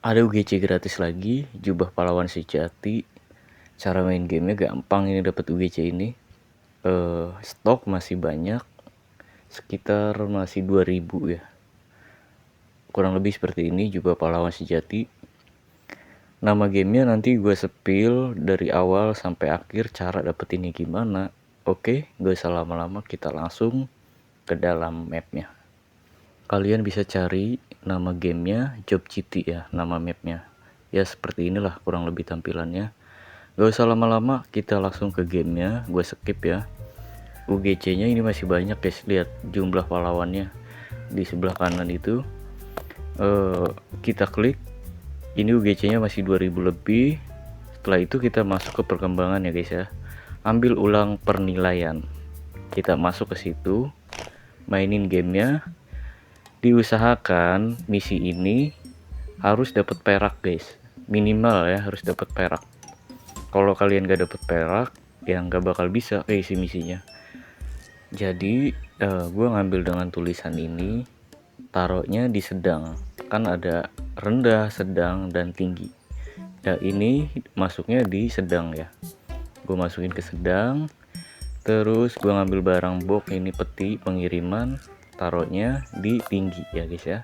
Ada UGC gratis lagi, jubah pahlawan sejati. Cara main gamenya gampang, ini dapat UGC ini. Stok masih banyak, sekitar masih 2000 ya. Kurang lebih seperti ini, jubah pahlawan sejati. Nama gamenya nanti gue spill dari awal sampai akhir, cara dapetinnya gimana. Oke, gak usah lama-lama, kita langsung ke dalam mapnya. Kalian bisa cari nama gamenya Job City ya, nama mapnya. Ya seperti inilah kurang lebih tampilannya. Gak usah lama-lama, kita langsung ke gamenya. Gue skip ya. UGC nya ini masih banyak guys, lihat jumlah pahlawannya di sebelah kanan itu. Kita klik, ini UGC nya masih 2000 lebih. Setelah itu kita masuk ke perkembangan ya guys ya, ambil ulang penilaian. Kita masuk ke situ, mainin gamenya. Diusahakan misi ini harus dapat perak guys, minimal ya, harus dapat perak. Kalau kalian gak dapat perak ya nggak bakal bisa kayak isi misinya. Jadi gue ngambil dengan tulisan ini, taruhnya di sedang, kan ada rendah, sedang, dan tinggi ya. Ini masuknya di sedang ya, gue masukin ke sedang. Terus gue ngambil barang box, ini peti pengiriman, taruhnya di tinggi ya guys ya.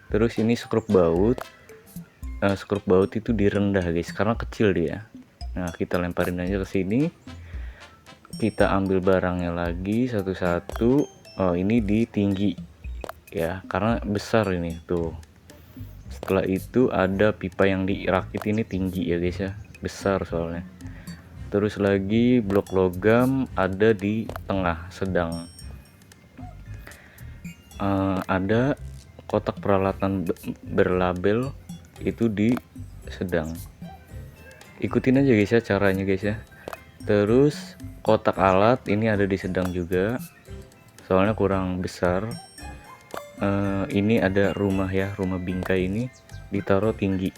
Terus ini skrup baut, skrup baut itu di rendah guys karena kecil dia. Nah kita lemparin aja ke sini, kita ambil barangnya lagi satu-satu. Oh ini di tinggi ya karena besar ini tuh. Setelah itu ada pipa yang dirakit, ini tinggi ya guys ya, besar soalnya. Terus lagi blok logam ada di tengah sedang. Ada kotak peralatan berlabel itu di sedang. Ikutin aja guys ya caranya guys ya. Terus kotak alat ini ada di sedang juga, soalnya kurang besar. Ini ada rumah ya, rumah bingkai ini ditaruh tinggi.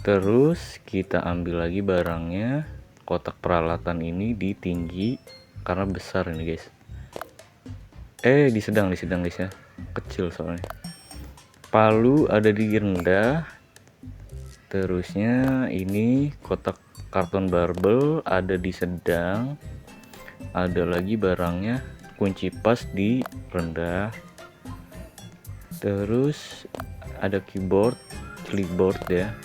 Terus kita ambil lagi barangnya, kotak peralatan ini di tinggi karena besar ini guys. Di sedang guys ya, kecil soalnya. Palu ada di rendah. Terusnya ini kotak karton barbel ada di sedang. Ada lagi barangnya, kunci pas di rendah. Terus ada keyboard ya,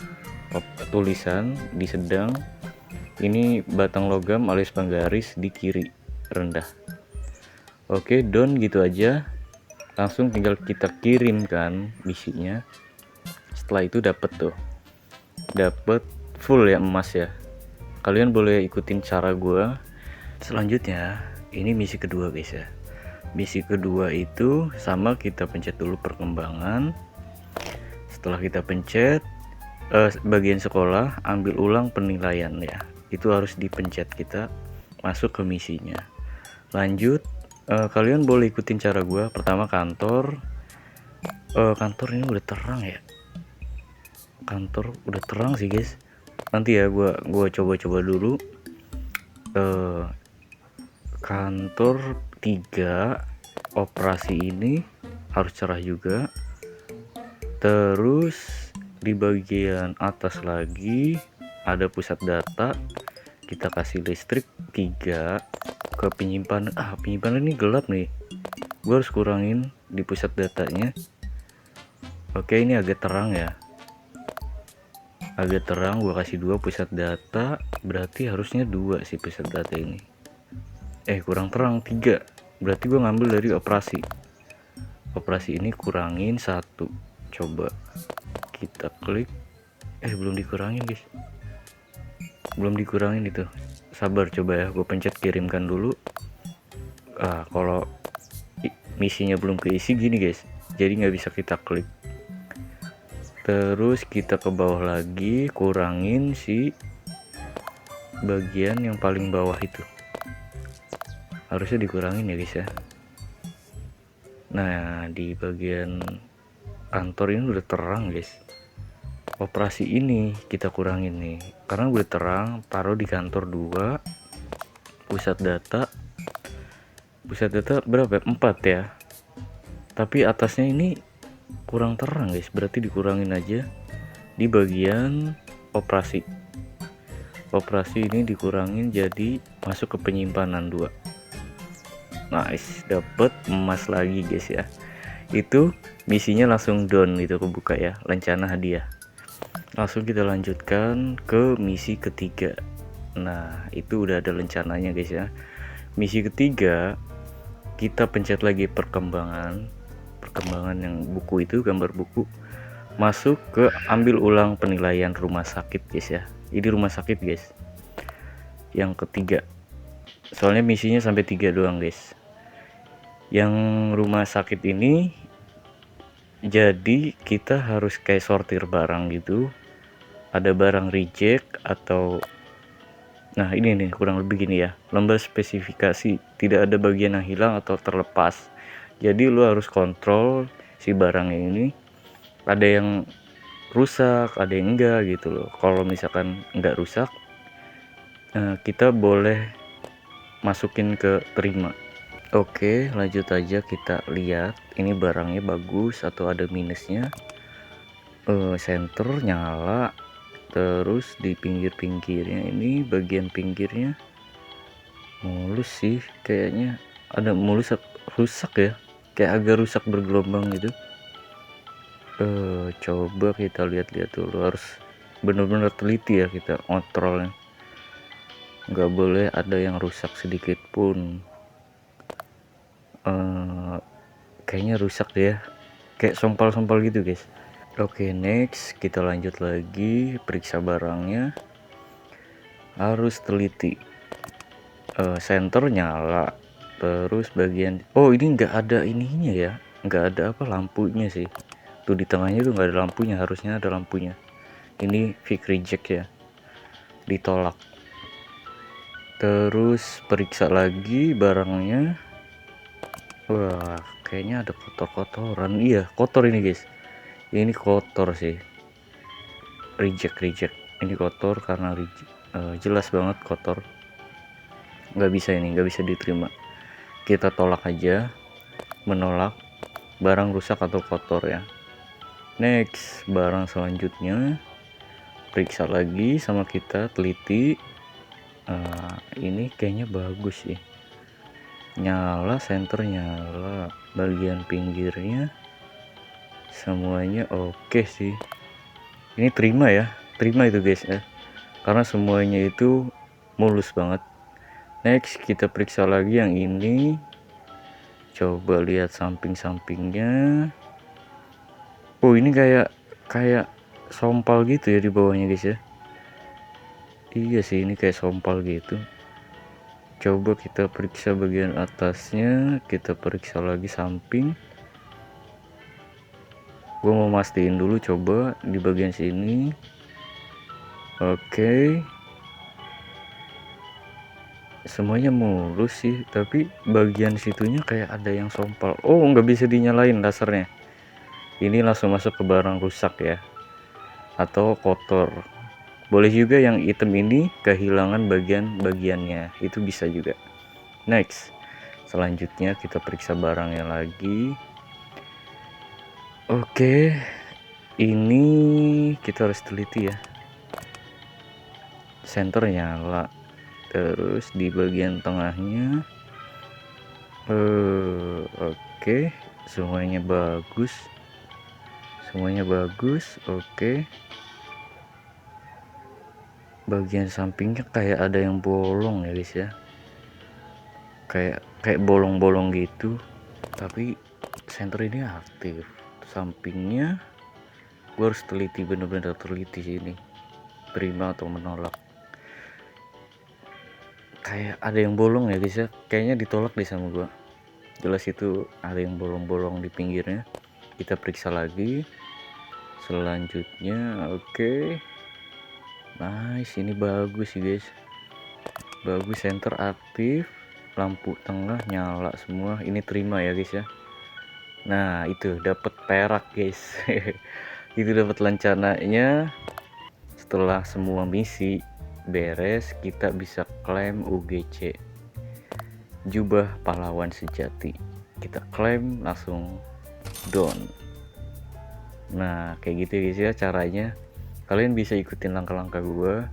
tulisan di sedang. Ini batang logam alias penggaris di kiri rendah. Oke, done gitu aja. Langsung tinggal kita kirimkan misinya. Setelah itu dapat full ya, emas ya. Kalian boleh ikutin cara gua. Selanjutnya ini misi kedua guys ya. Misi kedua itu sama, kita pencet dulu perkembangan. Setelah kita pencet bagian sekolah, ambil ulang penilaian ya, itu harus dipencet, kita masuk ke misinya. Lanjut, kalian boleh ikutin cara gua. Pertama kantor. Kantor ini udah terang ya, kantor udah terang sih guys. Nanti ya gua coba dulu. Kantor 3 operasi ini harus cerah juga. Terus di bagian atas lagi ada pusat data, kita kasih listrik 3 ke penyimpanan. Penyimpanan ini gelap nih, gue harus kurangin di pusat datanya. Oke, ini agak terang ya, agak terang. Gue kasih 2 pusat data, berarti harusnya 2 sih pusat data ini. Kurang terang 3, berarti gue ngambil dari operasi ini, kurangin 1. Coba kita klik, belum dikurangin guys, belum dikurangin itu. Sabar, coba ya, gue pencet kirimkan dulu. Kalau misinya belum keisi gini guys, jadi nggak bisa kita klik. Terus kita ke bawah lagi, kurangin si bagian yang paling bawah itu, harusnya dikurangin ya guys ya. Nah di bagian kantor ini udah terang guys, operasi ini kita kurangin nih karena udah terang. Taruh di kantor 2. Pusat data berapa, 4 ya, tapi atasnya ini kurang terang guys, berarti dikurangin aja di bagian operasi. Operasi ini dikurangin jadi masuk ke penyimpanan 2. Nice, dapet emas lagi guys ya. Itu misinya langsung down itu kebuka ya, lencana hadiah. Langsung kita lanjutkan ke misi ketiga. Nah itu udah ada lencananya guys ya. Misi ketiga kita pencet lagi perkembangan yang buku itu, gambar buku, masuk ke ambil ulang penilaian rumah sakit guys ya. Ini rumah sakit guys yang ketiga, soalnya misinya sampai 3 doang guys. Yang rumah sakit ini jadi kita harus kayak sortir barang gitu, ada barang reject atau nah ini nih kurang lebih gini ya, lembar spesifikasi tidak ada bagian yang hilang atau terlepas. Jadi lu harus kontrol si barang ini ada yang rusak ada yang enggak gitu loh. Kalau misalkan enggak rusak kita boleh masukin ke terima. Oke, lanjut aja kita lihat ini barangnya bagus atau ada minusnya. Center nyala, terus di pinggir-pinggirnya ini bagian pinggirnya mulus sih kayaknya, ada mulus rusak ya, kayak agak rusak bergelombang gitu. Coba kita lihat-lihat dulu, harus benar-benar teliti ya kita kontrolnya, nggak boleh ada yang rusak sedikit pun. Kayaknya rusak deh ya, kayak sompal-sompal gitu guys. Oke, next kita lanjut lagi periksa barangnya, harus teliti. Center nyala, terus bagian ini nggak ada ininya ya, nggak ada apa lampunya sih tuh, di tengahnya tuh nggak ada lampunya, harusnya ada lampunya. Ini fix reject ya, ditolak. Terus periksa lagi barangnya. Wah kayaknya ada kotor-kotoran, iya kotor ini guys, ini kotor sih, reject ini kotor karena jelas banget kotor, nggak bisa, ini nggak bisa diterima. Kita tolak aja, menolak barang rusak atau kotor ya. Next, barang selanjutnya periksa lagi sama kita, teliti. Ini kayaknya bagus sih, nyala, center nyala, bagian pinggirnya semuanya oke sih. Ini terima ya, terima itu guys ya, karena semuanya itu mulus banget. Next kita periksa lagi yang ini, coba lihat samping-sampingnya. Ini kayak sompal gitu ya di bawahnya guys ya. Iya sih, ini kayak sompal gitu. Coba kita periksa bagian atasnya, kita periksa lagi samping. Gue mau mastiin dulu coba di bagian sini. Oke, semuanya mulus sih, tapi bagian situnya kayak ada yang sompal. Nggak bisa dinyalain lasernya. Ini langsung masuk ke barang rusak ya, atau kotor. Boleh juga yang item ini kehilangan bagian-bagiannya, itu bisa juga. Next, selanjutnya kita periksa barangnya lagi. Oke, ini kita harus teliti ya, center nyala, terus di bagian tengahnya oke, semuanya bagus, oke. Bagian sampingnya kayak ada yang bolong ya guys ya, kayak bolong-bolong gitu, tapi center ini aktif. Sampingnya gue harus teliti, bener-bener teliti sini, terima atau menolak. Kayak ada yang bolong ya guys ya, kayaknya ditolak deh sama gue, jelas itu ada yang bolong-bolong di pinggirnya. Kita periksa lagi selanjutnya. Oke, nice, ini bagus sih guys, bagus, center aktif, lampu tengah nyala semua, ini terima ya guys ya. Nah itu dapat perak guys. Itu dapat lancananya. Setelah semua misi beres, kita bisa klaim UGC, jubah pahlawan sejati. Kita klaim langsung down. Nah kayak gitu guys ya caranya, kalian bisa ikutin langkah-langkah gua.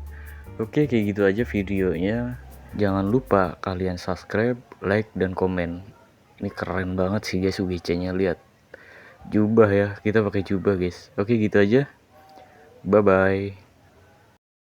Oke, kayak gitu aja videonya. Jangan lupa kalian subscribe, like, dan komen. Ini keren banget sih guys UGC nya, lihat jubah ya, kita pakai jubah guys. Oke gitu aja, bye bye.